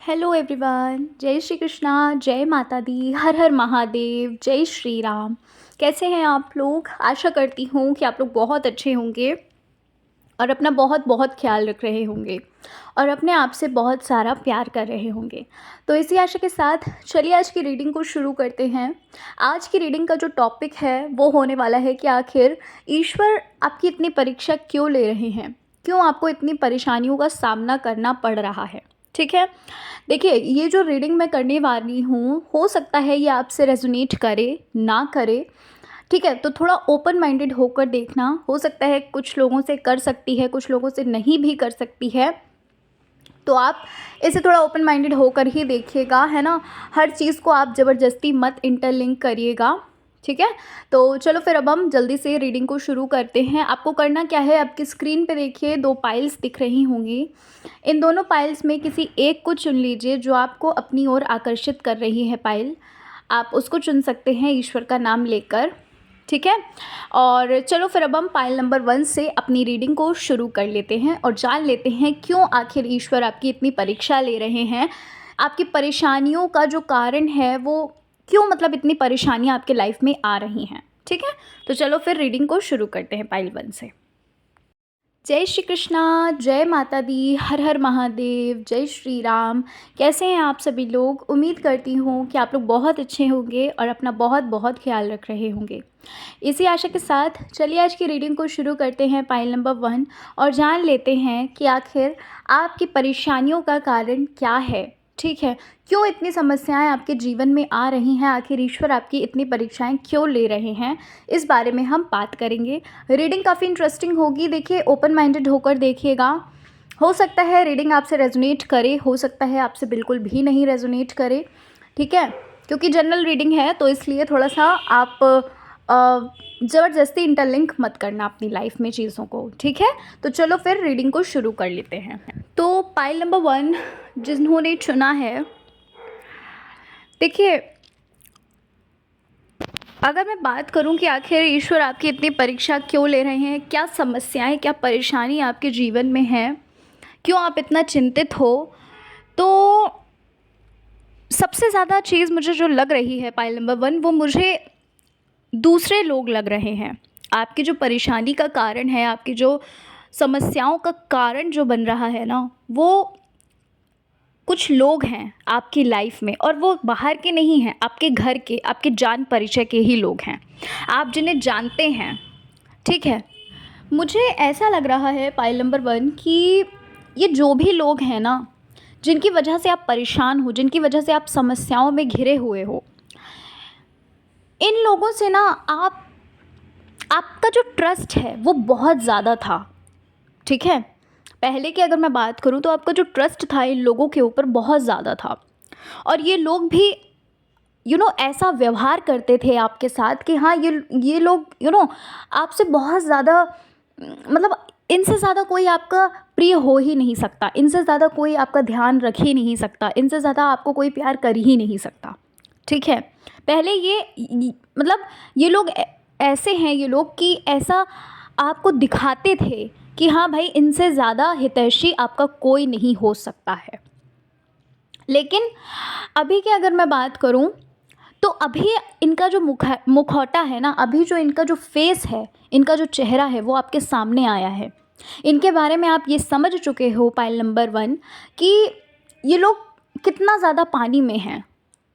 Hello everyone, जय श्री कृष्णा, जय माता दी, हर हर महादेव, जय श्री राम। कैसे हैं आप लोग? आशा करती हूँ कि आप लोग बहुत अच्छे होंगे और अपना बहुत बहुत ख्याल रख रहे होंगे और अपने आप से बहुत सारा प्यार कर रहे होंगे। तो इसी आशा के साथ चलिए आज की रीडिंग को शुरू करते हैं। आज की रीडिंग का जो टॉपिक है वो होने वाला है कि आखिर ईश्वर आपकी इतनी परीक्षा क्यों ले रहे हैं, क्यों आपको इतनी परेशानियों का सामना करना पड़ रहा है। ठीक है, देखिए ये जो रीडिंग मैं करने वाली हूँ, हो सकता है ये आपसे रेजोनेट करे ना करे। ठीक है, तो थोड़ा ओपन माइंडेड होकर देखना। हो सकता है कुछ लोगों से कर सकती है, कुछ लोगों से नहीं भी कर सकती है, तो आप इसे थोड़ा ओपन माइंडेड होकर ही देखिएगा, है ना। हर चीज़ को आप ज़बरदस्ती मत इंटरलिंक करिएगा। ठीक है, तो चलो फिर अब हम जल्दी से रीडिंग को शुरू करते हैं। आपको करना क्या है, आपकी स्क्रीन पे देखिए 2 पाइल्स दिख रही होंगी। इन दोनों पाइल्स में किसी एक को चुन लीजिए जो आपको अपनी ओर आकर्षित कर रही है पाइल। आप उसको चुन सकते हैं ईश्वर का नाम लेकर। ठीक है, और चलो फिर अब हम पाइल नंबर 1 से अपनी रीडिंग को शुरू कर लेते हैं और जान लेते हैं क्यों आखिर ईश्वर आपकी इतनी परीक्षा ले रहे हैं। आपकी परेशानियों का जो कारण है वो क्यों, मतलब इतनी परेशानियां आपके लाइफ में आ रही हैं। ठीक है, तो चलो फिर रीडिंग को शुरू करते हैं पाइल 1 से। जय श्री कृष्णा, जय माता दी, हर हर महादेव, जय श्री राम। कैसे हैं आप सभी लोग? उम्मीद करती हूँ कि आप लोग बहुत अच्छे होंगे और अपना बहुत बहुत ख्याल रख रहे होंगे। इसी आशा के साथ चलिए आज की रीडिंग को शुरू करते हैं पाइल नंबर 1 और जान लेते हैं कि आखिर आपकी परेशानियों का कारण क्या है। ठीक है, क्यों इतनी समस्याएं आपके जीवन में आ रही हैं, आखिर ईश्वर आपकी इतनी परीक्षाएं क्यों ले रहे हैं, इस बारे में हम बात करेंगे। रीडिंग काफ़ी इंटरेस्टिंग होगी, देखिए ओपन माइंडेड होकर देखिएगा। हो सकता है रीडिंग आपसे रेजोनेट करे, हो सकता है आपसे बिल्कुल भी नहीं रेजोनेट करे। ठीक है, क्योंकि जनरल रीडिंग है तो इसलिए थोड़ा सा आप ज़बरदस्ती इंटरलिंक मत करना अपनी लाइफ में चीज़ों को। ठीक है, तो चलो फिर रीडिंग को शुरू कर लेते हैं। तो पाइल नंबर 1 जिन्होंने चुना है, देखिए अगर मैं बात करूं कि आखिर ईश्वर आपकी इतनी परीक्षा क्यों ले रहे हैं, क्या समस्याएं, क्या परेशानी आपके जीवन में है, क्यों आप इतना चिंतित हो, तो सबसे ज़्यादा चीज़ मुझे जो लग रही है पाइल नंबर 1, वो मुझे दूसरे लोग लग रहे हैं। आपकी जो परेशानी का कारण है, आपकी जो समस्याओं का कारण जो बन रहा है ना, वो कुछ लोग हैं आपकी लाइफ में और वो बाहर के नहीं हैं, आपके घर के, आपके जान परिचय के ही लोग हैं, आप जिन्हें जानते हैं। ठीक है, मुझे ऐसा लग रहा है पाइल नंबर 1 कि ये जो भी लोग हैं ना, जिनकी वजह से आप परेशान हो, जिनकी वजह से आप समस्याओं में घिरे हुए हो, इन लोगों से ना आपका जो ट्रस्ट है वो बहुत ज़्यादा था। ठीक है, पहले की अगर मैं बात करूं तो आपका जो ट्रस्ट था इन लोगों के ऊपर बहुत ज़्यादा था और ये लोग भी ऐसा व्यवहार करते थे आपके साथ कि हाँ ये लोग आपसे बहुत ज़्यादा, मतलब इनसे ज़्यादा कोई आपका प्रिय हो ही नहीं सकता, इनसे ज़्यादा कोई आपका ध्यान रख ही नहीं सकता, इनसे ज़्यादा आपको कोई प्यार कर ही नहीं सकता। ठीक है, पहले मतलब ये लोग ऐसे हैं, ये लोग कि ऐसा आपको दिखाते थे कि हाँ भाई इनसे ज़्यादा हितैषी आपका कोई नहीं हो सकता है। लेकिन अभी की अगर मैं बात करूं तो अभी इनका जो मुखौटा है ना, अभी जो इनका जो फेस है, इनका जो चेहरा है वो आपके सामने आया है। इनके बारे में आप ये समझ चुके हो पाइल नंबर 1 कि ये लोग कितना ज़्यादा पानी में हैं।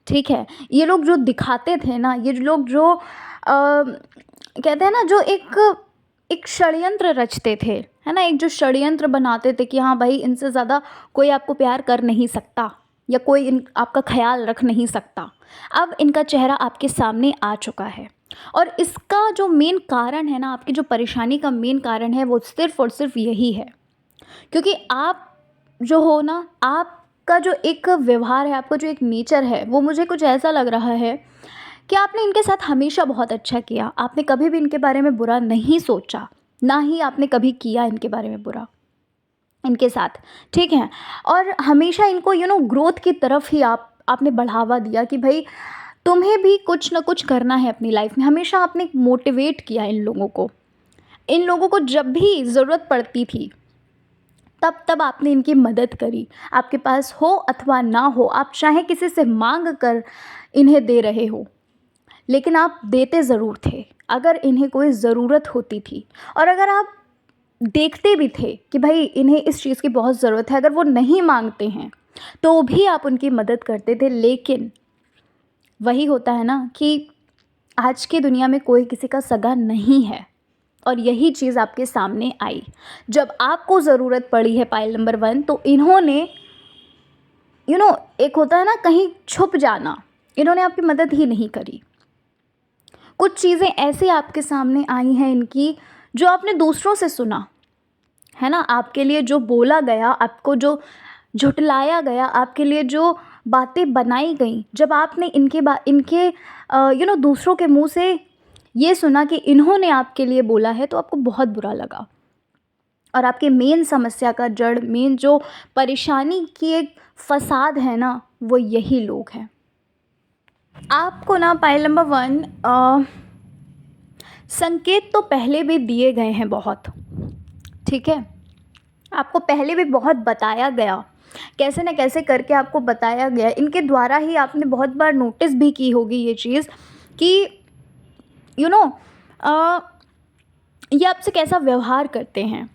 ठीक है, ये लोग जो दिखाते थे ना, ये लोग जो कहते हैं ना, जो एक षड्यंत्र रचते थे, है ना, एक जो षड्यंत्र बनाते थे कि हाँ भाई इनसे ज़्यादा कोई आपको प्यार कर नहीं सकता या कोई आपका ख्याल रख नहीं सकता। अब इनका चेहरा आपके सामने आ चुका है और इसका जो मेन कारण है ना, आपकी जो परेशानी का मेन कारण है वो सिर्फ़ और सिर्फ यही है, क्योंकि आप जो हो ना, आपका जो एक व्यवहार है, आपका जो एक नेचर है, वो मुझे कुछ ऐसा लग रहा है कि आपने इनके साथ हमेशा बहुत अच्छा किया। आपने कभी भी इनके बारे में बुरा नहीं सोचा, ना ही आपने कभी किया इनके बारे में बुरा इनके साथ। ठीक है, और हमेशा इनको ग्रोथ की तरफ ही आपने बढ़ावा दिया कि भाई तुम्हें भी कुछ ना कुछ करना है अपनी लाइफ में। हमेशा आपने मोटिवेट किया इन लोगों को जब भी ज़रूरत पड़ती थी। तब आपने इनकी मदद करी। आपके पास हो अथवा ना हो, आप चाहे किसी से मांग कर इन्हें दे रहे हो, लेकिन आप देते ज़रूर थे अगर इन्हें कोई ज़रूरत होती थी। और अगर आप देखते भी थे कि भाई इन्हें इस चीज़ की बहुत ज़रूरत है, अगर वो नहीं मांगते हैं तो भी आप उनकी मदद करते थे। लेकिन वही होता है ना कि आज की दुनिया में कोई किसी का सगा नहीं है, और यही चीज़ आपके सामने आई। जब आपको ज़रूरत पड़ी है पाइल नंबर 1, तो इन्होंने एक होता है ना कहीं छुप जाना, इन्होंने आपकी मदद ही नहीं करी। कुछ चीज़ें ऐसे आपके सामने आई हैं इनकी, जो आपने दूसरों से सुना है ना, आपके लिए जो बोला गया, आपको जो झुठलाया गया, आपके लिए जो बातें बनाई गई, जब आपने इनके दूसरों के मुंह से ये सुना कि इन्होंने आपके लिए बोला है, तो आपको बहुत बुरा लगा। और आपके मेन समस्या का जड़, मेन जो परेशानी की एक फसाद है ना, वो यही लोग हैं। आपको ना पाइल नंबर 1 संकेत तो पहले भी दिए गए हैं बहुत, ठीक है, आपको पहले भी बहुत बताया गया, कैसे न कैसे करके आपको बताया गया। इनके द्वारा ही आपने बहुत बार नोटिस भी की होगी ये चीज़ कि ये आपसे कैसा व्यवहार करते हैं,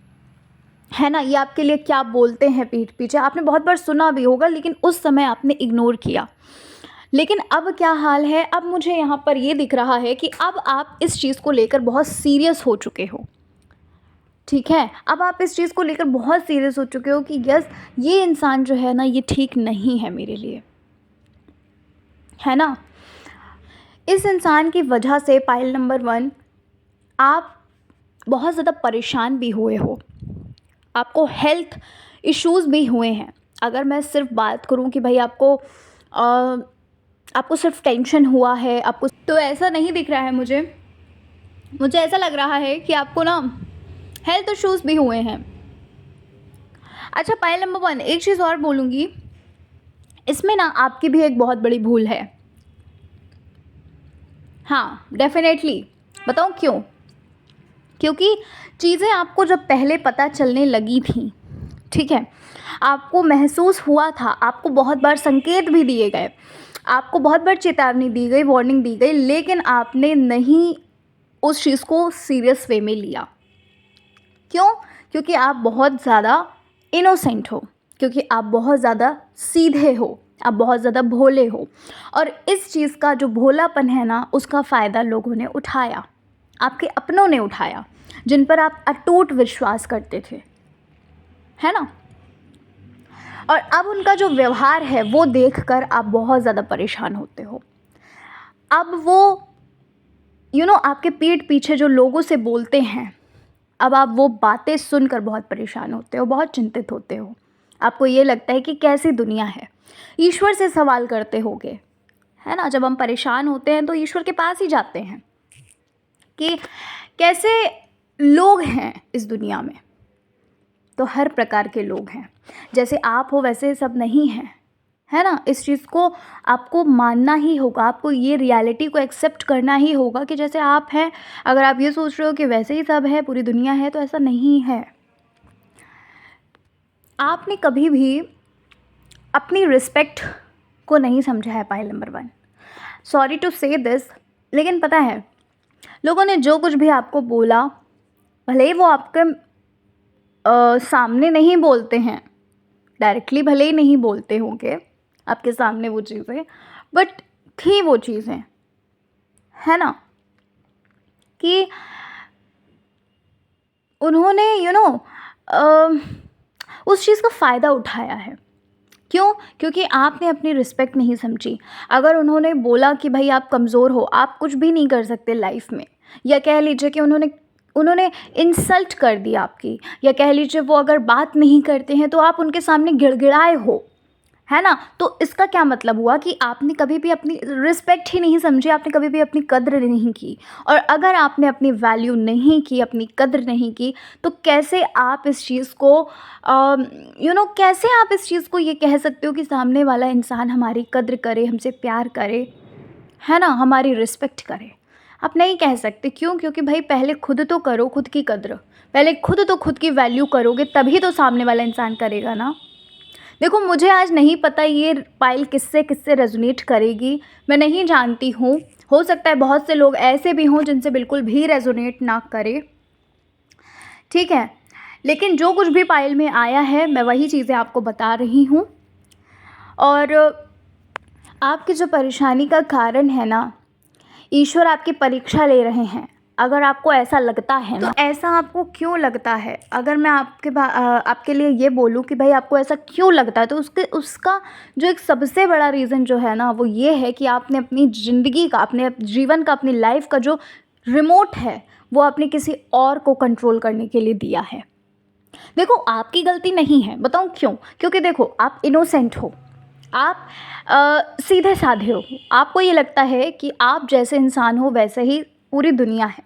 है ना, ये आपके लिए क्या बोलते हैं पीठ पीछे, आपने बहुत बार सुना भी होगा, लेकिन उस समय आपने इग्नोर किया। लेकिन अब क्या हाल है, अब मुझे यहाँ पर ये दिख रहा है कि अब आप इस चीज़ को लेकर बहुत सीरियस हो चुके हो, ठीक है। अब आप इस चीज़ को लेकर बहुत सीरियस हो चुके हो कि यस, ये इंसान जो है ना, ये ठीक नहीं है मेरे लिए, है ना। इस इंसान की वजह से पाइल नंबर 1 आप बहुत ज़्यादा परेशान भी हुए हो, आपको हेल्थ इश्यूज़ भी हुए हैं। अगर मैं सिर्फ बात करूं कि भाई आपको सिर्फ टेंशन हुआ है, आपको तो ऐसा नहीं दिख रहा है मुझे ऐसा लग रहा है कि आपको ना हेल्थ इश्यूज़ भी हुए हैं। अच्छा पाइल नंबर 1, एक चीज़ और बोलूँगी, इसमें ना आपकी भी एक बहुत बड़ी भूल है। हाँ डेफिनेटली, बताऊँ क्यों? क्योंकि चीज़ें आपको जब पहले पता चलने लगी थी, ठीक है, आपको महसूस हुआ था, आपको बहुत बार संकेत भी दिए गए, आपको बहुत बार चेतावनी दी गई, वार्निंग दी गई, लेकिन आपने नहीं उस चीज़ को सीरियस वे में लिया। क्यों? क्योंकि आप बहुत ज़्यादा इनोसेंट हो, क्योंकि आप बहुत ज़्यादा सीधे हो, आप बहुत ज़्यादा भोले हो, और इस चीज़ का जो भोलापन है ना, उसका फ़ायदा लोगों ने उठाया, आपके अपनों ने उठाया, जिन पर आप अटूट विश्वास करते थे, है ना। और अब उनका जो व्यवहार है वो देखकर आप बहुत ज़्यादा परेशान होते हो। अब वो आपके पीठ पीछे जो लोगों से बोलते हैं, अब आप वो बातें सुनकर बहुत परेशान होते हो, बहुत चिंतित होते हो। आपको ये लगता है कि कैसी दुनिया है, ईश्वर से सवाल करते होगे, है ना। जब हम परेशान होते हैं तो ईश्वर के पास ही जाते हैं कि कैसे लोग हैं इस दुनिया में। तो हर प्रकार के लोग हैं, जैसे आप हो वैसे सब नहीं हैं, है ना। इस चीज़ को आपको मानना ही होगा, आपको ये रियलिटी को एक्सेप्ट करना ही होगा कि जैसे आप हैं, अगर आप ये सोच रहे हो कि वैसे ही सब है, पूरी दुनिया है, तो ऐसा नहीं है। आपने कभी भी अपनी रिस्पेक्ट को नहीं समझा है पाइल नंबर 1। सॉरी टू से दिस, लेकिन पता है लोगों ने जो कुछ भी आपको बोला, भले ही वो आपके सामने नहीं बोलते हैं, डायरेक्टली भले ही नहीं बोलते होंगे आपके सामने वो चीज़ें, बट थी वो चीज़ें, है ना, कि उन्होंने उस चीज़ का फ़ायदा उठाया है। क्यों? क्योंकि आपने अपनी रिस्पेक्ट नहीं समझी। अगर उन्होंने बोला कि भाई आप कमज़ोर हो, आप कुछ भी नहीं कर सकते लाइफ में, या कह लीजिए कि उन्होंने इंसल्ट कर दी आपकी, या कह लीजिए वो अगर बात नहीं करते हैं तो आप उनके सामने गिड़गिड़ाए हो, है ना, तो इसका क्या मतलब हुआ कि आपने कभी भी अपनी रिस्पेक्ट ही नहीं समझी, आपने कभी भी अपनी कद्र नहीं की। और अगर आपने अपनी वैल्यू नहीं की, अपनी कद्र नहीं की, तो कैसे आप इस चीज़ को कैसे आप इस चीज़ को ये कह सकते हो कि सामने वाला इंसान हमारी कद्र करे, हमसे प्यार करे, है ना, हमारी रिस्पेक्ट करे। आप नहीं कह सकते। क्यों? क्योंकि भाई पहले खुद तो करो खुद की कद्र, पहले खुद तो खुद की वैल्यू करोगे तभी तो सामने वाला इंसान करेगा ना। देखो मुझे आज नहीं पता ये पायल किससे किससे रेजोनेट करेगी, मैं नहीं जानती हूँ। हो सकता है बहुत से लोग ऐसे भी हों जिनसे बिल्कुल भी रेजोनेट ना करे, ठीक है। लेकिन जो कुछ भी पायल में आया है मैं वही चीज़ें आपको बता रही हूँ। और आपकी जो परेशानी का कारण है ना, ईश्वर आपकी परीक्षा ले रहे हैं। अगर आपको ऐसा लगता है ना, तो ऐसा आपको क्यों लगता है? अगर मैं आपके लिए ये बोलूँ कि भाई आपको ऐसा क्यों लगता है, तो उसका जो एक सबसे बड़ा रीज़न जो है ना, वो ये है कि आपने अपनी ज़िंदगी का, अपने जीवन का, अपनी लाइफ का जो रिमोट है वो आपने किसी और को कंट्रोल करने के लिए दिया है। देखो आपकी गलती नहीं है, बताऊँ क्यों? क्योंकि देखो आप इनोसेंट हो, आप सीधे साधे हो। आपको ये लगता है कि आप जैसे इंसान हो वैसे ही पूरी दुनिया है,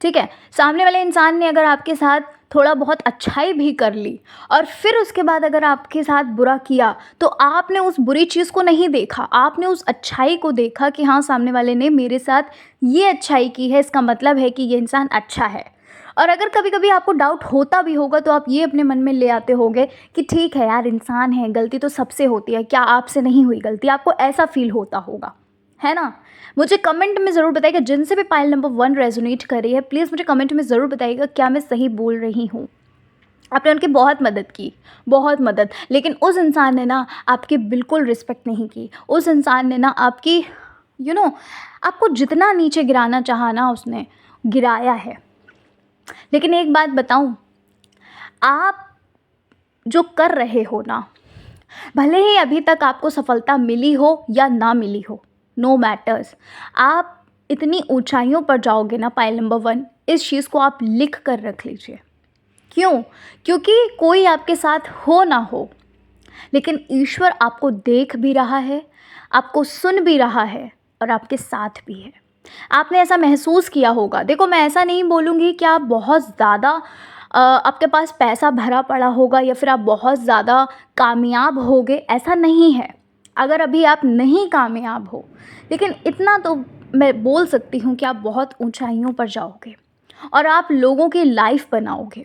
ठीक है। सामने वाले इंसान ने अगर आपके साथ थोड़ा बहुत अच्छाई भी कर ली और फिर उसके बाद अगर आपके साथ बुरा किया, तो आपने उस बुरी चीज़ को नहीं देखा, आपने उस अच्छाई को देखा कि हाँ सामने वाले ने मेरे साथ ये अच्छाई की है, इसका मतलब है कि ये इंसान अच्छा है। और अगर कभी कभी आपको डाउट होता भी होगा तो आप ये अपने मन में ले आते होगे कि ठीक है यार, इंसान है, गलती तो सबसे होती है, क्या आपसे नहीं हुई गलती? आपको ऐसा फील होता होगा, है ना। मुझे कमेंट में ज़रूर बताइएगा, जिनसे भी पायल नंबर 1 रेजोनेट कर रही है, प्लीज़ मुझे कमेंट में ज़रूर बताइएगा क्या मैं सही बोल रही हूँ। आपने उनकी बहुत मदद की, बहुत मदद, लेकिन उस इंसान ने ना आपकी बिल्कुल रिस्पेक्ट नहीं की। उस इंसान ने ना आपकी आपको जितना नीचे गिराना चाहा ना उसने गिराया है। लेकिन एक बात बताऊं, आप जो कर रहे हो ना, भले ही अभी तक आपको सफलता मिली हो या ना मिली हो, नो मैटर्स, आप इतनी ऊंचाइयों पर जाओगे ना पायल नंबर 1, इस चीज़ को आप लिख कर रख लीजिए। क्यों? क्योंकि कोई आपके साथ हो ना हो, लेकिन ईश्वर आपको देख भी रहा है, आपको सुन भी रहा है और आपके साथ भी है। आपने ऐसा महसूस किया होगा। देखो मैं ऐसा नहीं बोलूँगी कि आप बहुत ज़्यादा आपके पास पैसा भरा पड़ा होगा या फिर आप बहुत ज़्यादा कामयाब होगे, ऐसा नहीं है। अगर अभी आप नहीं कामयाब हो, लेकिन इतना तो मैं बोल सकती हूँ कि आप बहुत ऊंचाइयों पर जाओगे और आप लोगों की लाइफ बनाओगे,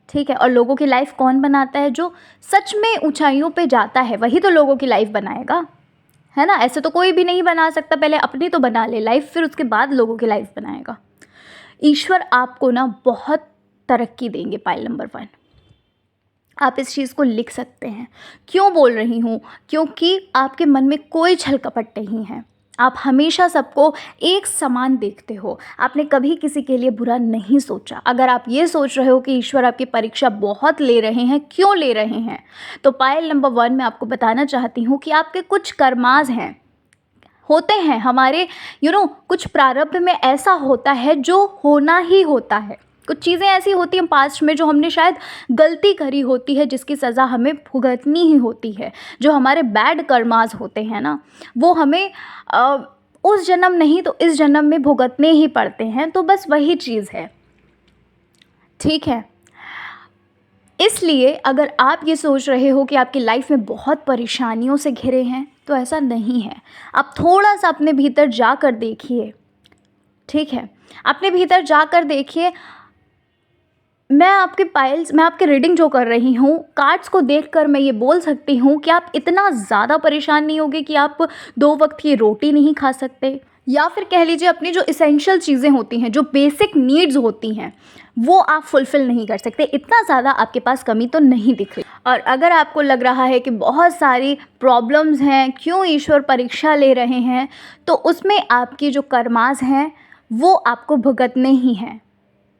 ठीक है। और लोगों की लाइफ कौन बनाता है? जो सच में ऊंचाइयों पे जाता है वही तो लोगों की लाइफ बनाएगा, है ना। ऐसे तो कोई भी नहीं बना सकता, पहले अपनी तो बना ले लाइफ, फिर उसके बाद लोगों की लाइफ बनाएगा। ईश्वर आपको ना बहुत तरक्की देंगे पायल नंबर 1, आप इस चीज़ को लिख सकते हैं। क्यों बोल रही हूँ? क्योंकि आपके मन में कोई छल कपट नहीं है, आप हमेशा सबको एक समान देखते हो, आपने कभी किसी के लिए बुरा नहीं सोचा। अगर आप ये सोच रहे हो कि ईश्वर आपकी परीक्षा बहुत ले रहे हैं, क्यों ले रहे हैं, तो पायल नंबर 1 में आपको बताना चाहती हूँ कि आपके कुछ कर्माज हैं, होते हैं हमारे कुछ प्रारब्ध में ऐसा होता है जो होना ही होता है। कुछ चीज़ें ऐसी होती हैं पास्ट में जो हमने शायद गलती करी होती है, जिसकी सज़ा हमें भुगतनी ही होती है। जो हमारे बैड कर्मास होते हैं ना, वो हमें उस जन्म नहीं तो इस जन्म में भुगतने ही पड़ते हैं। तो बस वही चीज़ है, ठीक है। इसलिए अगर आप ये सोच रहे हो कि आपकी लाइफ में बहुत परेशानियों से घिरे हैं, तो ऐसा नहीं है। आप थोड़ा सा अपने भीतर जाकर देखिए, ठीक है, अपने भीतर जाकर देखिए। मैं आपकी रीडिंग जो कर रही हूँ, कार्ड्स को देखकर मैं ये बोल सकती हूँ कि आप इतना ज़्यादा परेशान नहीं होगे कि आप 2 वक्त की रोटी नहीं खा सकते, या फिर कह लीजिए अपनी जो इसेंशियल चीज़ें होती हैं, जो बेसिक नीड्स होती हैं, वो आप फुलफ़िल नहीं कर सकते। इतना ज़्यादा आपके पास कमी तो नहीं दिख रही। और अगर आपको लग रहा है कि बहुत सारी प्रॉब्लम्स हैं, क्यों ईश्वर परीक्षा ले रहे हैं, तो उसमें आपकी जो कर्मास हैं वो आपको भुगतने ही हैं,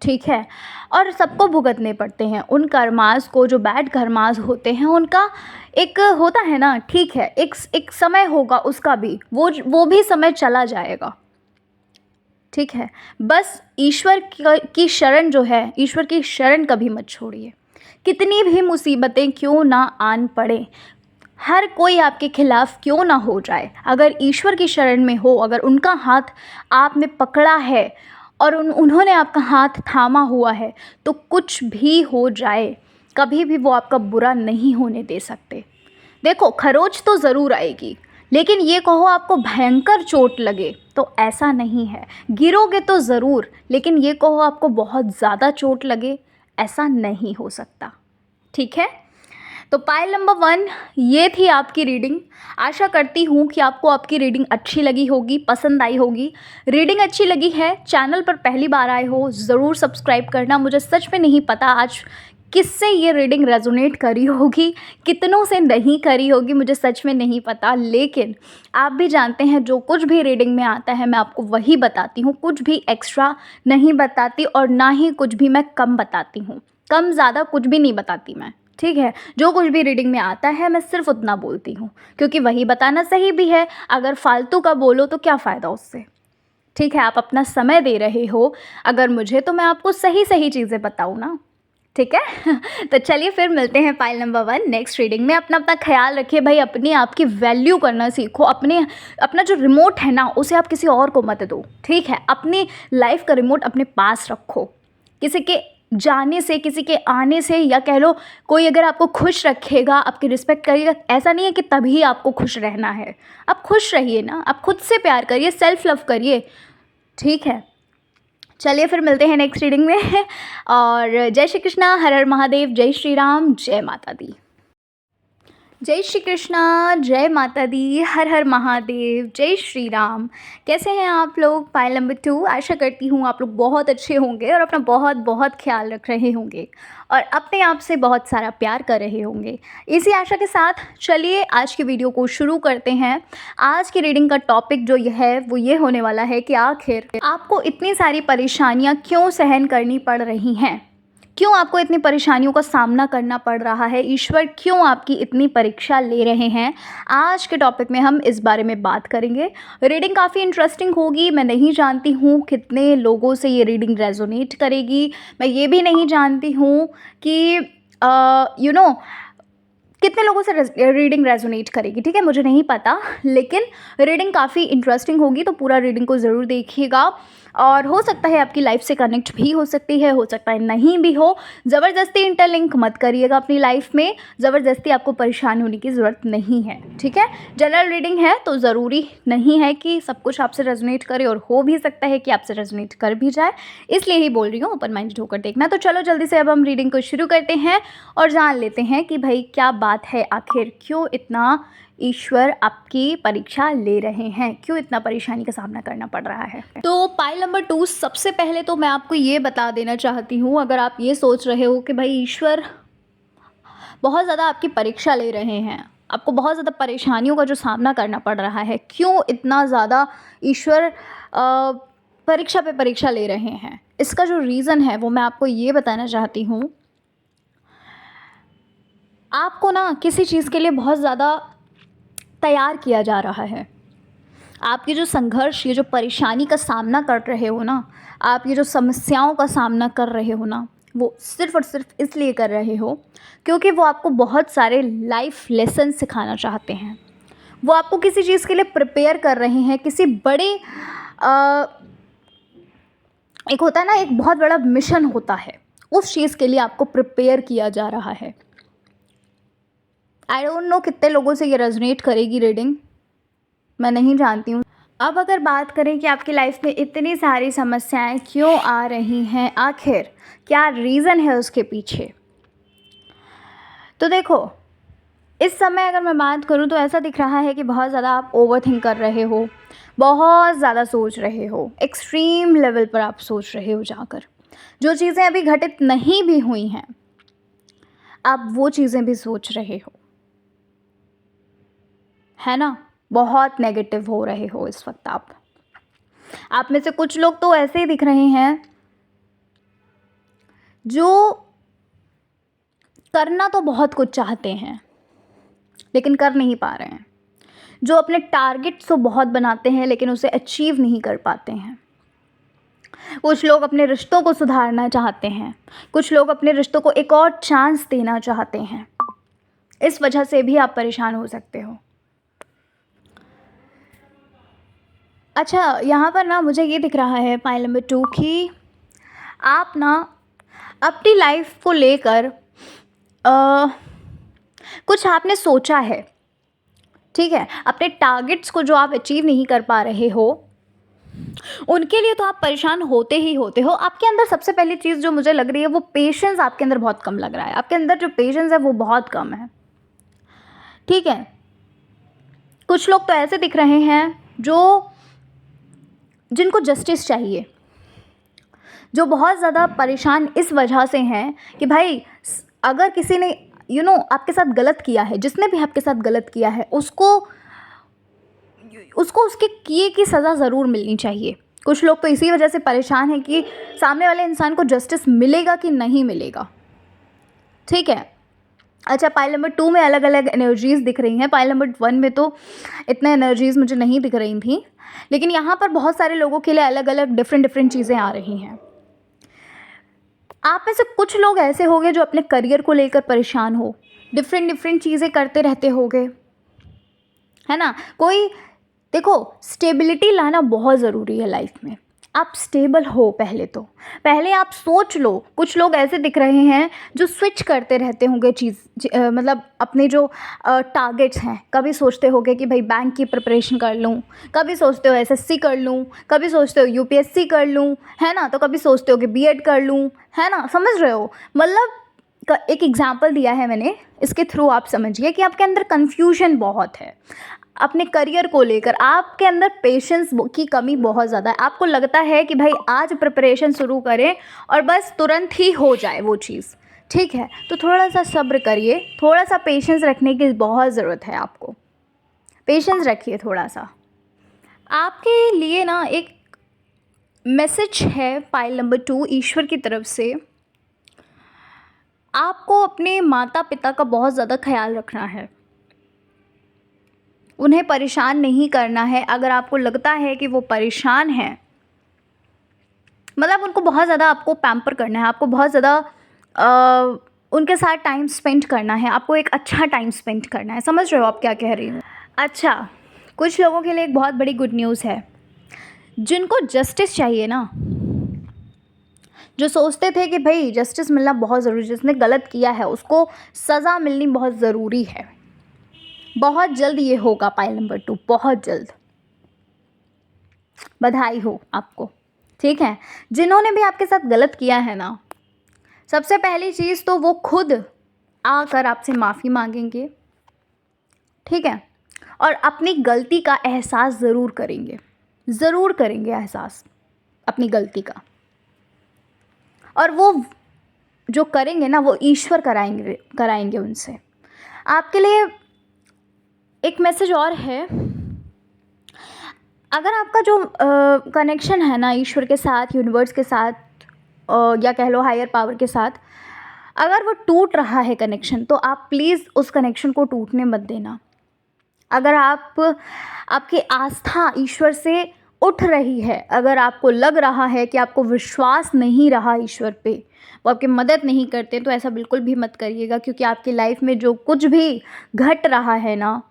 ठीक है। और सबको भुगतने पड़ते हैं उन कर्मास को, जो बैड कर्मास होते हैं उनका एक होता है ना, ठीक है, एक समय होगा उसका भी, वो भी समय चला जाएगा, ठीक है। बस ईश्वर की शरण जो है, ईश्वर की शरण कभी मत छोड़िए। कितनी भी मुसीबतें क्यों ना आन पड़े, हर कोई आपके खिलाफ क्यों ना हो जाए, अगर ईश्वर की शरण में हो, अगर उनका हाथ आपने पकड़ा है और उन्होंने आपका हाथ थामा हुआ है, तो कुछ भी हो जाए कभी भी वो आपका बुरा नहीं होने दे सकते। देखो खरोच तो ज़रूर आएगी, लेकिन ये कहो आपको भयंकर चोट लगे तो ऐसा नहीं है। गिरोगे तो ज़रूर, लेकिन ये कहो आपको बहुत ज़्यादा चोट लगे, ऐसा नहीं हो सकता। ठीक है, तो पाइल नंबर 1 ये थी आपकी रीडिंग। आशा करती हूँ कि आपको आपकी रीडिंग अच्छी लगी होगी, पसंद आई होगी। रीडिंग अच्छी लगी है, चैनल पर पहली बार आए हो ज़रूर सब्सक्राइब करना। मुझे सच में नहीं पता आज किससे ये रीडिंग रेजोनेट करी होगी, कितनों से नहीं करी होगी, मुझे सच में नहीं पता। लेकिन आप भी जानते हैं जो कुछ भी रीडिंग में आता है मैं आपको वही बताती हूँ, कुछ भी एक्स्ट्रा नहीं बताती और ना ही कुछ भी मैं कम बताती हूँ। कम ज़्यादा कुछ भी नहीं बताती मैं, ठीक है। जो कुछ भी रीडिंग में आता है मैं सिर्फ उतना बोलती हूँ, क्योंकि वही बताना सही भी है। अगर फालतू का बोलो तो क्या फ़ायदा उससे, ठीक है। आप अपना समय दे रहे हो अगर मुझे, तो मैं आपको सही सही चीज़ें बताऊँ ना, ठीक है। तो चलिए फिर मिलते हैं पाइल नंबर 1 नेक्स्ट रीडिंग में। अपना अपना ख्याल रखिए भाई, अपनी आपकी वैल्यू करना सीखो। अपना जो रिमोट है ना उसे आप किसी और को मत दो, ठीक है। अपनी लाइफ का रिमोट अपने पास रखो। किसी के जाने से, किसी के आने से, या कह लो कोई अगर आपको खुश रखेगा, आपकी रिस्पेक्ट करेगा, ऐसा नहीं है कि तभी आपको खुश रहना है। आप खुश रहिए ना, आप खुद से प्यार करिए, सेल्फ लव करिए, ठीक है। चलिए फिर मिलते हैं नेक्स्ट रीडिंग में। और जय श्री कृष्णा, हर हर महादेव, जय श्री राम, जय माता दी। जय श्री कृष्णा, जय माता दी, हर हर महादेव, जय श्री राम। कैसे हैं आप लोग? पाइल नंबर 2 आशा करती हूँ आप लोग बहुत अच्छे होंगे और अपना बहुत बहुत ख्याल रख रहे होंगे और अपने आप से बहुत सारा प्यार कर रहे होंगे। इसी आशा के साथ चलिए आज की वीडियो को शुरू करते हैं। आज की रीडिंग का टॉपिक जो है वो ये होने वाला है कि आखिर आपको इतनी सारी परेशानियाँ क्यों सहन करनी पड़ रही हैं, क्यों आपको इतनी परेशानियों का सामना करना पड़ रहा है, ईश्वर क्यों आपकी इतनी परीक्षा ले रहे हैं। आज के टॉपिक में हम इस बारे में बात करेंगे। रीडिंग काफ़ी इंटरेस्टिंग होगी। मैं नहीं जानती हूँ कितने लोगों से ये रीडिंग रेजोनेट करेगी। मैं ये भी नहीं जानती हूँ कि कितने लोगों से रीडिंग रेजोनेट करेगी, ठीक है, मुझे नहीं पता। लेकिन रीडिंग काफ़ी इंटरेस्टिंग होगी, तो पूरा रीडिंग को ज़रूर देखिएगा। और हो सकता है आपकी लाइफ से कनेक्ट भी हो सकती है, हो सकता है नहीं भी हो। ज़बरदस्ती इंटरलिंक मत करिएगा अपनी लाइफ में, ज़बरदस्ती आपको परेशान होने की ज़रूरत नहीं है, ठीक है। जनरल रीडिंग है तो ज़रूरी नहीं है कि सब कुछ आपसे रेजोनेट करे, और हो भी सकता है कि आपसे रेजोनेट कर भी जाए, इसलिए ही बोल रही हूँ ओपन माइंडेड होकर देखना। तो चलो जल्दी से अब हम रीडिंग को शुरू करते हैं और जान लेते हैं कि भाई क्या बात है, आखिर क्यों इतना ईश्वर आपकी परीक्षा ले रहे हैं, क्यों इतना परेशानी का सामना करना पड़ रहा है। तो पाइल नंबर 2 सबसे पहले तो मैं आपको ये बता देना चाहती हूँ, अगर आप ये सोच रहे हो कि भाई ईश्वर बहुत ज़्यादा आपकी परीक्षा ले रहे हैं, आपको बहुत ज़्यादा परेशानियों का जो सामना करना पड़ रहा है, क्यों इतना ज़्यादा ईश्वर परीक्षा पे परीक्षा ले रहे हैं, इसका जो रीज़न है वो मैं आपको ये बताना चाहती हूँ। आपको ना किसी चीज़ के लिए बहुत ज़्यादा तैयार किया जा रहा है। आप ये जो संघर्ष, ये जो परेशानी का सामना कर रहे हो ना, आप ये जो समस्याओं का सामना कर रहे हो ना, वो सिर्फ़ और सिर्फ इसलिए कर रहे हो क्योंकि वो आपको बहुत सारे लाइफ लेसन सिखाना चाहते हैं। वो आपको किसी चीज़ के लिए प्रिपेयर कर रहे हैं, किसी बड़े एक होता है ना, एक बहुत बड़ा मिशन होता है, उस चीज़ के लिए आपको प्रिपेयर किया जा रहा है। आई डोंट नो कितने लोगों से ये रेजोनेट करेगी रीडिंग, मैं नहीं जानती हूँ। अब अगर बात करें कि आपकी लाइफ में इतनी सारी समस्याएं क्यों आ रही हैं, आखिर क्या रीज़न है उसके पीछे, तो देखो इस समय अगर मैं बात करूँ तो ऐसा दिख रहा है कि बहुत ज़्यादा आप ओवर थिंक कर रहे हो, बहुत ज़्यादा सोच रहे हो, एक्सट्रीम लेवल पर आप सोच रहे हो जाकर। जो चीज़ें अभी घटित नहीं भी हुई हैं आप वो चीज़ें भी सोच रहे हो, है ना। बहुत नेगेटिव हो रहे हो इस वक्त आप में से कुछ लोग तो ऐसे ही दिख रहे हैं जो करना तो बहुत कुछ चाहते हैं लेकिन कर नहीं पा रहे हैं, जो अपने टारगेट्स तो बहुत बनाते हैं लेकिन उसे अचीव नहीं कर पाते हैं। कुछ लोग अपने रिश्तों को सुधारना चाहते हैं, कुछ लोग अपने रिश्तों को एक और चांस देना चाहते हैं। इस वजह से भी आप परेशान हो सकते हो। अच्छा, यहाँ पर ना मुझे ये दिख रहा है पाइल नंबर 2 कि आप ना अपनी लाइफ को लेकर कुछ आपने सोचा है, ठीक है। अपने टारगेट्स को जो आप अचीव नहीं कर पा रहे हो उनके लिए तो आप परेशान होते ही होते हो। आपके अंदर सबसे पहली चीज़ जो मुझे लग रही है वो पेशेंस आपके अंदर बहुत कम लग रहा है। आपके अंदर जो पेशेंस है वो बहुत कम है, ठीक है। कुछ लोग तो ऐसे दिख रहे हैं जिनको जस्टिस चाहिए, जो बहुत ज़्यादा परेशान इस वजह से हैं कि भाई अगर किसी ने आपके साथ गलत किया है, जिसने भी आपके साथ गलत किया है उसको उसके किए की सज़ा ज़रूर मिलनी चाहिए। कुछ लोग तो इसी वजह से परेशान हैं कि सामने वाले इंसान को जस्टिस मिलेगा कि नहीं मिलेगा, ठीक है। अच्छा, पाइल नंबर 2 में अलग अलग एनर्जीज़ दिख रही हैं। पाइल नंबर 1 में तो इतने एनर्जीज़ मुझे नहीं दिख रही थी, लेकिन यहाँ पर बहुत सारे लोगों के लिए अलग अलग डिफरेंट चीज़ें आ रही हैं। आप में से कुछ लोग ऐसे होंगे जो अपने करियर को लेकर परेशान हो, डिफरेंट चीज़ें करते रहते होंगे, है ना। कोई देखो, स्टेबिलिटी लाना बहुत ज़रूरी है लाइफ में। आप स्टेबल हो पहले आप सोच लो। कुछ लोग ऐसे दिख रहे हैं जो स्विच करते रहते होंगे मतलब अपने जो टारगेट्स हैं। कभी सोचते होंगे कि भाई बैंक की प्रिपरेशन कर लूँ, कभी सोचते हो एसएससी कर लूँ, कभी सोचते हो यूपीएससी कर लूँ, है ना, तो कभी सोचते हो कि बीएड कर लूँ, है ना। समझ रहे हो, मतलब एक एग्जाम्पल दिया है मैंने, इसके थ्रू आप समझिए कि आपके अंदर कन्फ्यूजन बहुत है अपने करियर को लेकर। आपके अंदर पेशेंस की कमी बहुत ज़्यादा है। आपको लगता है कि भाई आज प्रिपरेशन शुरू करें और बस तुरंत ही हो जाए वो चीज़, ठीक है। तो थोड़ा सा सब्र करिए, थोड़ा सा पेशेंस रखने की बहुत ज़रूरत है आपको। पेशेंस रखिए थोड़ा सा। आपके लिए ना एक मैसेज है पाइल नंबर 2 ईश्वर की तरफ से। आपको अपने माता पिता का बहुत ज़्यादा ख्याल रखना है, उन्हें परेशान नहीं करना है। अगर आपको लगता है कि वो परेशान हैं, मतलब उनको बहुत ज़्यादा आपको पैम्पर करना है, आपको बहुत ज़्यादा उनके साथ टाइम स्पेंड करना है, आपको एक अच्छा टाइम स्पेंड करना है। समझ रहे हो आप क्या कह रही हूँ। अच्छा, कुछ लोगों के लिए एक बहुत बड़ी गुड न्यूज़ है। जिनको जस्टिस चाहिए ना, जो सोचते थे कि भाई जस्टिस मिलना बहुत ज़रूरी है, जिसने गलत किया है उसको सज़ा मिलनी बहुत ज़रूरी है, बहुत जल्द ये होगा पाइल नंबर 2, बहुत जल्द। बधाई हो आपको, ठीक है। जिन्होंने भी आपके साथ गलत किया है ना, सबसे पहली चीज़ तो वो खुद आकर आपसे माफ़ी मांगेंगे, ठीक है, और अपनी गलती का एहसास ज़रूर करेंगे एहसास अपनी गलती का। और वो जो करेंगे ना, वो ईश्वर कराएंगे उनसे। आपके लिए एक मैसेज और है। अगर आपका जो कनेक्शन है ना ईश्वर के साथ, यूनिवर्स के साथ, या कह लो हायर पावर के साथ, अगर वो टूट रहा है कनेक्शन, तो आप प्लीज़ उस कनेक्शन को टूटने मत देना। अगर आपकी आस्था ईश्वर से उठ रही है, अगर आपको लग रहा है कि आपको विश्वास नहीं रहा ईश्वर पे, वो आपकी मदद नहीं करते, तो ऐसा बिल्कुल भी मत करिएगा। क्योंकि आपकी लाइफ में जो कुछ भी घट रहा है ना,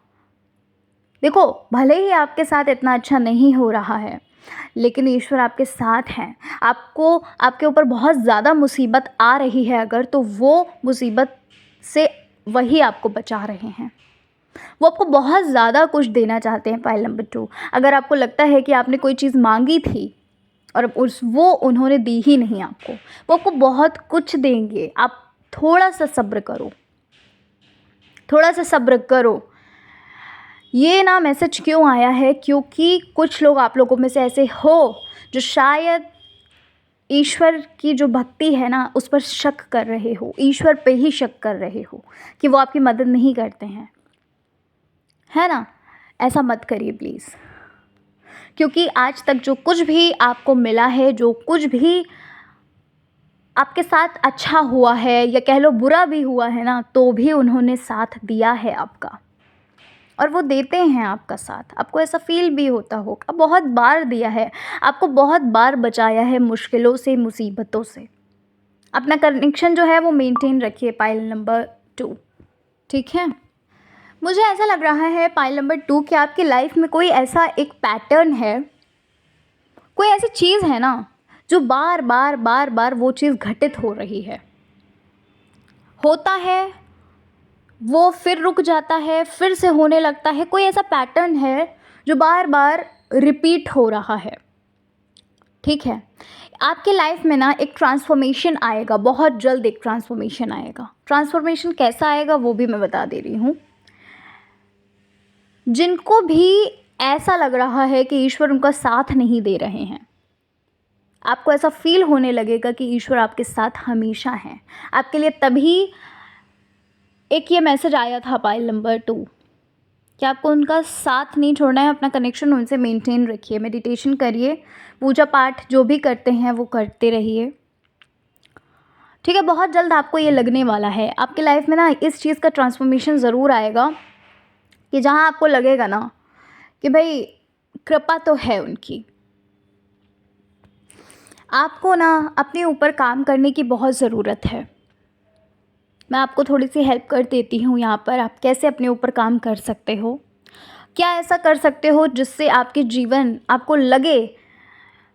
देखो भले ही आपके साथ इतना अच्छा नहीं हो रहा है, लेकिन ईश्वर आपके साथ हैं। आपके ऊपर बहुत ज़्यादा मुसीबत आ रही है अगर, तो वो मुसीबत से वही आपको बचा रहे हैं। वो आपको बहुत ज़्यादा कुछ देना चाहते हैं पाइल नंबर 2। अगर आपको लगता है कि आपने कोई चीज़ मांगी थी और वो उन्होंने दी ही नहीं आपको, वो आपको बहुत कुछ देंगे। आप थोड़ा सा सब्र करो। ये ना मैसेज क्यों आया है, क्योंकि कुछ लोग आप लोगों में से ऐसे हो जो शायद ईश्वर की जो भक्ति है ना उस पर शक कर रहे हो, ईश्वर पे ही शक कर रहे हो कि वो आपकी मदद नहीं करते हैं, है ना। ऐसा मत करिए प्लीज़, क्योंकि आज तक जो कुछ भी आपको मिला है, जो कुछ भी आपके साथ अच्छा हुआ है या कह लो बुरा भी हुआ है ना, तो भी उन्होंने साथ दिया है आपका, और वो देते हैं आपका साथ। आपको ऐसा फील भी होता होगा, बहुत बार दिया है आपको, बहुत बार बचाया है मुश्किलों से, मुसीबतों से। अपना कनेक्शन जो है वो मेंटेन रखिए पाइल नंबर 2, ठीक है। मुझे ऐसा लग रहा है पाइल नंबर 2 कि आपकी लाइफ में कोई ऐसा एक पैटर्न है, कोई ऐसी चीज़ है ना जो बार बार वो चीज़ घटित हो रही है। होता है वो फिर रुक जाता है, फिर से होने लगता है। कोई ऐसा पैटर्न है जो बार बार रिपीट हो रहा है, ठीक है। आपके लाइफ में ना एक ट्रांसफॉर्मेशन आएगा, बहुत जल्द एक ट्रांसफॉर्मेशन आएगा। ट्रांसफॉर्मेशन कैसा आएगा वो भी मैं बता दे रही हूँ। जिनको भी ऐसा लग रहा है कि ईश्वर उनका साथ नहीं दे रहे हैं, आपको ऐसा फील होने लगेगा कि ईश्वर आपके साथ हमेशा हैं आपके लिए। तभी एक ये मैसेज आया था पाइल नंबर 2 कि आपको उनका साथ नहीं छोड़ना है, अपना कनेक्शन उनसे मेंटेन रखिए, मेडिटेशन करिए, पूजा पाठ जो भी करते हैं वो करते रहिए, ठीक है। बहुत जल्द आपको ये लगने वाला है, आपके लाइफ में ना इस चीज़ का ट्रांसफॉर्मेशन ज़रूर आएगा कि जहाँ आपको लगेगा ना कि भाई कृपा तो है उनकी। आपको ना अपने ऊपर काम करने की बहुत ज़रूरत है। मैं आपको थोड़ी सी हेल्प कर देती हूँ यहाँ पर, आप कैसे अपने ऊपर काम कर सकते हो, क्या ऐसा कर सकते हो जिससे आपके जीवन आपको लगे,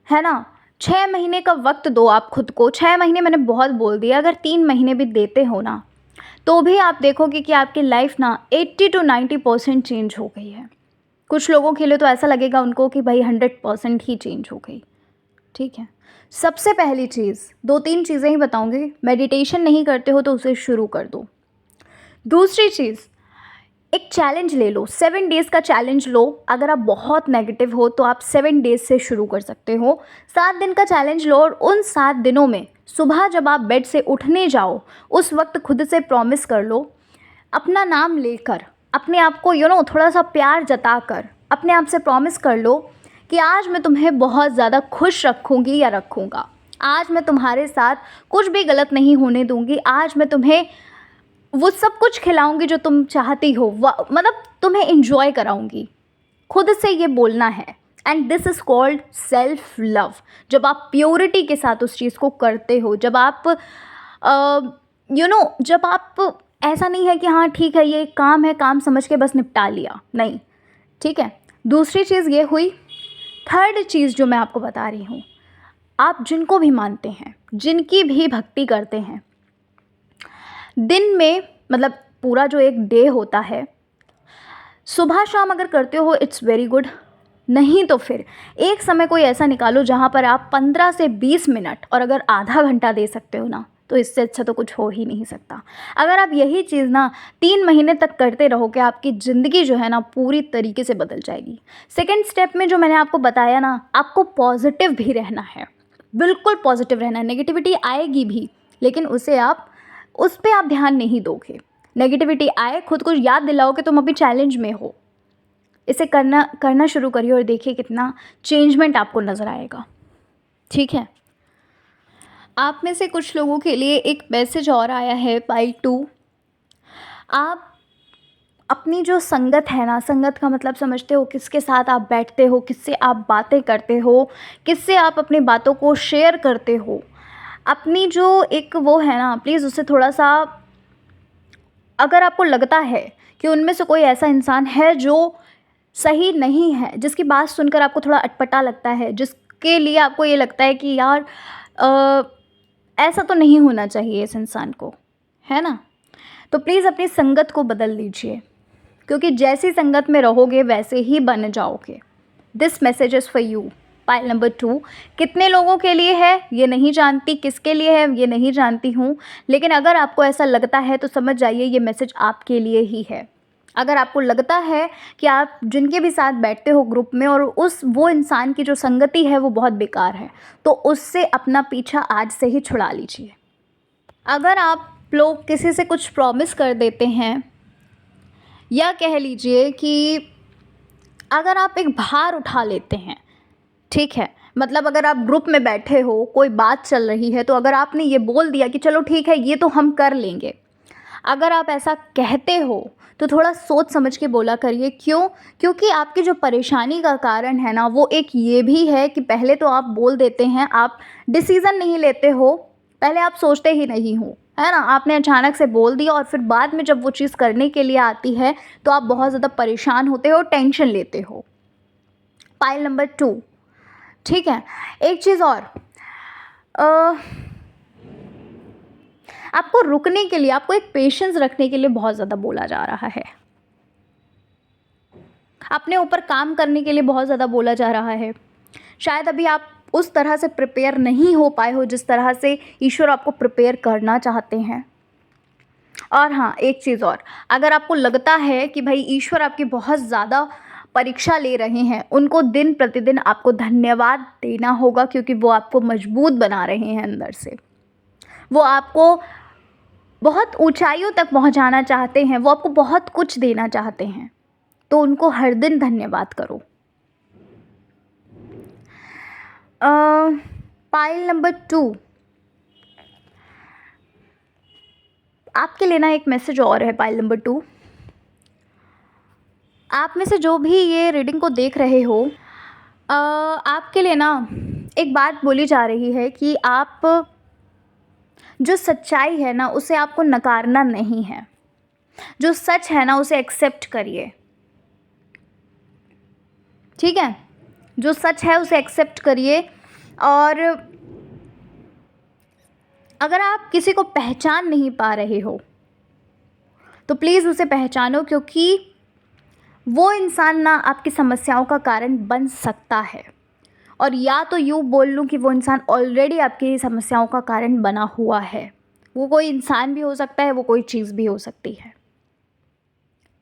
है ना। 6 महीने का वक्त दो आप खुद को। 6 महीने मैंने बहुत बोल दिया, अगर 3 महीने भी देते हो ना तो भी आप देखोगे कि आपकी लाइफ ना 80 to 90% चेंज हो गई है। कुछ लोगों के लिए तो ऐसा लगेगा उनको कि भाई 100% ही चेंज हो गई, ठीक है। सबसे पहली चीज़, 2-3 चीज़ें ही बताऊंगी। मेडिटेशन नहीं करते हो तो उसे शुरू कर दो। दूसरी चीज़, एक चैलेंज ले लो, 7 डेज़ का चैलेंज लो। अगर आप बहुत नेगेटिव हो तो आप 7 डेज़ से शुरू कर सकते हो। 7 दिन का चैलेंज लो और उन 7 दिनों में सुबह जब आप बेड से उठने जाओ उस वक्त खुद से प्रॉमिस कर लो, अपना नाम लेकर, अपने आप को थोड़ा सा प्यार जताकर अपने आप से प्रॉमिस कर लो कि आज मैं तुम्हें बहुत ज़्यादा खुश रखूँगी या रखूँगा, आज मैं तुम्हारे साथ कुछ भी गलत नहीं होने दूँगी, आज मैं तुम्हें वो सब कुछ खिलाऊंगी जो तुम चाहती हो, मतलब तुम्हें इंजॉय कराऊंगी। खुद से ये बोलना है, and this is called self love. जब आप प्योरिटी के साथ उस चीज़ को करते हो, जब आप जब आप ऐसा नहीं है कि हाँ ठीक है ये काम है, काम समझ के बस निपटा लिया, नहीं, ठीक है। दूसरी चीज़ ये हुई। थर्ड चीज़ जो मैं आपको बता रही हूँ, आप जिनको भी मानते हैं, जिनकी भी भक्ति करते हैं, दिन में मतलब पूरा जो एक डे होता है, सुबह शाम अगर करते हो इट्स वेरी गुड। नहीं तो फिर एक समय कोई ऐसा निकालो जहाँ पर आप 15 से 20 मिनट, और अगर आधा घंटा दे सकते हो ना तो इससे अच्छा तो कुछ हो ही नहीं सकता। अगर आप यही चीज़ ना 3 महीने तक करते रहोगे, आपकी ज़िंदगी जो है ना पूरी तरीके से बदल जाएगी। सेकेंड स्टेप में जो मैंने आपको बताया ना, आपको पॉजिटिव भी रहना है, बिल्कुल पॉजिटिव रहना है। नेगेटिविटी आएगी भी, लेकिन उस पर आप ध्यान नहीं दोगे। नेगेटिविटी आए, खुद को याद दिलाओ कि तुम अभी चैलेंज में हो। इसे करना शुरू करिए और देखिए कितना चेंजमेंट आपको नज़र आएगा, ठीक है। आप में से कुछ लोगों के लिए एक मैसेज और आया है पाइल 2। आप अपनी जो संगत है ना, संगत का मतलब समझते हो, किसके साथ आप बैठते हो, किससे आप बातें करते हो, किससे आप अपनी बातों को शेयर करते हो, अपनी जो एक वो है ना, प्लीज़ उससे थोड़ा सा, अगर आपको लगता है कि उनमें से कोई ऐसा इंसान है जो सही नहीं है, जिसकी बात सुनकर आपको थोड़ा अटपटा लगता है, जिसके लिए आपको ये लगता है कि यार ऐसा तो नहीं होना चाहिए इस इंसान को, है ना, तो प्लीज़ अपनी संगत को बदल लीजिए, क्योंकि जैसी संगत में रहोगे वैसे ही बन जाओगे। This message is for you. Pile number 2 कितने लोगों के लिए है ये नहीं जानती, किसके लिए है ये नहीं जानती हूँ, लेकिन अगर आपको ऐसा लगता है तो समझ जाइए ये मैसेज आपके लिए ही है। अगर आपको लगता है कि आप जिनके भी साथ बैठते हो ग्रुप में और वो इंसान की जो संगति है वो बहुत बेकार है, तो उससे अपना पीछा आज से ही छुड़ा लीजिए। अगर आप लोग किसी से कुछ प्रॉमिस कर देते हैं, या कह लीजिए कि अगर आप एक भार उठा लेते हैं, ठीक है, मतलब अगर आप ग्रुप में बैठे हो, कोई बात चल रही है, तो अगर आपने ये बोल दिया कि चलो ठीक है ये तो हम कर लेंगे, अगर आप ऐसा कहते हो तो थोड़ा सोच समझ के बोला करिए। क्यों? क्योंकि आपकी जो परेशानी का कारण है ना, वो एक ये भी है कि पहले तो आप बोल देते हैं, आप डिसीज़न नहीं लेते हो, पहले आप सोचते ही नहीं हो, है ना। आपने अचानक से बोल दिया और फिर बाद में जब वो चीज़ करने के लिए आती है तो आप बहुत ज़्यादा परेशान होते हो, टेंशन लेते हो। पाइल नंबर 2, ठीक है। एक चीज़ और, आपको रुकने के लिए, आपको एक पेशेंस रखने के लिए बहुत ज़्यादा बोला जा रहा है। अपने ऊपर काम करने के लिए बहुत ज़्यादा बोला जा रहा है। शायद अभी आप उस तरह से प्रिपेयर नहीं हो पाए हो जिस तरह से ईश्वर आपको प्रिपेयर करना चाहते हैं। और हाँ, एक चीज़ और, अगर आपको लगता है कि भाई ईश्वर आपकी बहुत ज़्यादा परीक्षा ले रहे हैं, उनको दिन प्रतिदिन आपको धन्यवाद देना होगा, क्योंकि वो आपको मजबूत बना रहे हैं अंदर से। वो आपको बहुत ऊंचाइयों तक पहुंचाना चाहते हैं, वो आपको बहुत कुछ देना चाहते हैं, तो उनको हर दिन धन्यवाद करो। पाइल नंबर 2, आपके लिए ना एक मैसेज और है। पाइल नंबर 2, आप में से जो भी ये रीडिंग को देख रहे हो, आपके लिए ना एक बात बोली जा रही है कि आप जो सच्चाई है ना उसे आपको नकारना नहीं है। जो सच है ना उसे एक्सेप्ट करिए, ठीक है? जो सच है उसे एक्सेप्ट करिए। और अगर आप किसी को पहचान नहीं पा रहे हो तो प्लीज़ उसे पहचानो, क्योंकि वो इंसान ना आपकी समस्याओं का कारण बन सकता है। और या तो यूँ बोल लूँ कि वो इंसान ऑलरेडी आपकी समस्याओं का कारण बना हुआ है। वो कोई इंसान भी हो सकता है, वो कोई चीज़ भी हो सकती है,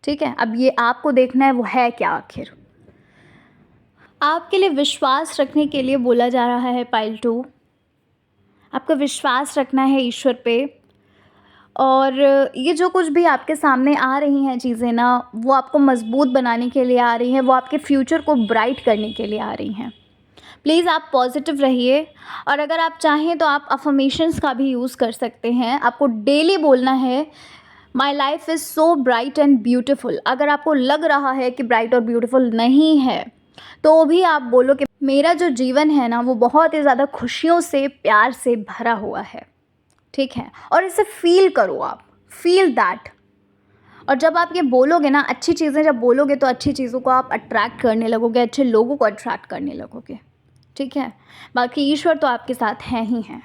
ठीक है? अब ये आपको देखना है वो है क्या आखिर। आपके लिए विश्वास रखने के लिए बोला जा रहा है पाइल 2। आपको विश्वास रखना है ईश्वर पे। और ये जो कुछ भी आपके सामने आ रही हैं चीज़ें ना, वो आपको मजबूत बनाने के लिए आ रही हैं, वो आपके फ्यूचर को ब्राइट करने के लिए आ रही हैं। प्लीज़ आप पॉजिटिव रहिए। और अगर आप चाहें तो आप अफर्मेशंस का भी यूज़ कर सकते हैं। आपको डेली बोलना है, my life is so bright and beautiful. अगर आपको लग रहा है कि ब्राइट और ब्यूटिफुल नहीं है तो भी आप बोलो कि मेरा जो जीवन है ना वो बहुत ही ज़्यादा खुशियों से, प्यार से भरा हुआ है, ठीक है? और इसे फील करो, आप फील दैट। और जब आप ये बोलोगे ना, अच्छी चीज़ें जब बोलोगे तो अच्छी चीज़ों को आप अट्रैक्ट करने लगोगे, अच्छे लोगों को अट्रैक्ट करने लगोगे, ठीक है? बाकी ईश्वर तो आपके साथ हैं ही हैं,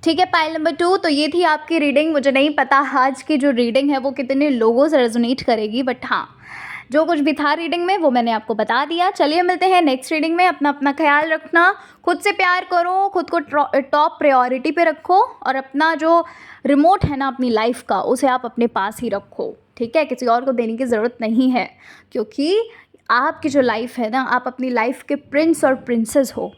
ठीक है? पाइल नंबर 2, तो ये थी आपकी रीडिंग। मुझे नहीं पता आज की जो रीडिंग है वो कितने लोगों से रेजोनेट करेगी, बट हाँ, जो कुछ भी था रीडिंग में वो मैंने आपको बता दिया। चलिए मिलते हैं नेक्स्ट रीडिंग में। अपना ख्याल रखना, खुद से प्यार करो, खुद को टॉप प्रायोरिटी पे रखो, और अपना जो रिमोट है ना अपनी लाइफ का, उसे आप अपने पास ही रखो, ठीक है? किसी और को देने की ज़रूरत नहीं है, क्योंकि आपकी जो लाइफ है ना, आप अपनी लाइफ के प्रिंस और प्रिंसेस हो।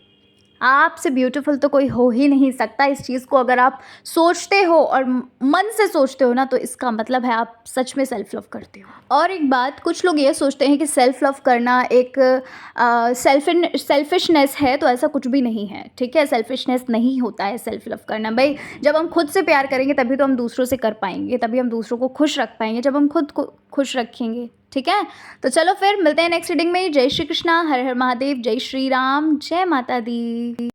आपसे ब्यूटीफुल तो कोई हो ही नहीं सकता। इस चीज़ को अगर आप सोचते हो और मन से सोचते हो ना, तो इसका मतलब है आप सच में सेल्फ़ लव करते हो। और एक बात, कुछ लोग ये सोचते हैं कि सेल्फ़ लव करना एक सेल्फिशनेस है, तो ऐसा कुछ भी नहीं है, ठीक है? सेल्फिशनेस नहीं होता है सेल्फ़ लव करना। भाई, जब हम खुद से प्यार करेंगे तभी तो हम दूसरों से कर पाएंगे, तभी हम दूसरों को खुश रख पाएंगे, जब हम खुद को खुश रखेंगे, ठीक है? तो चलो फिर मिलते हैं नेक्स्ट रीडिंग में। जय श्री कृष्णा, हर हर महादेव, जय श्री राम, जय माता दी।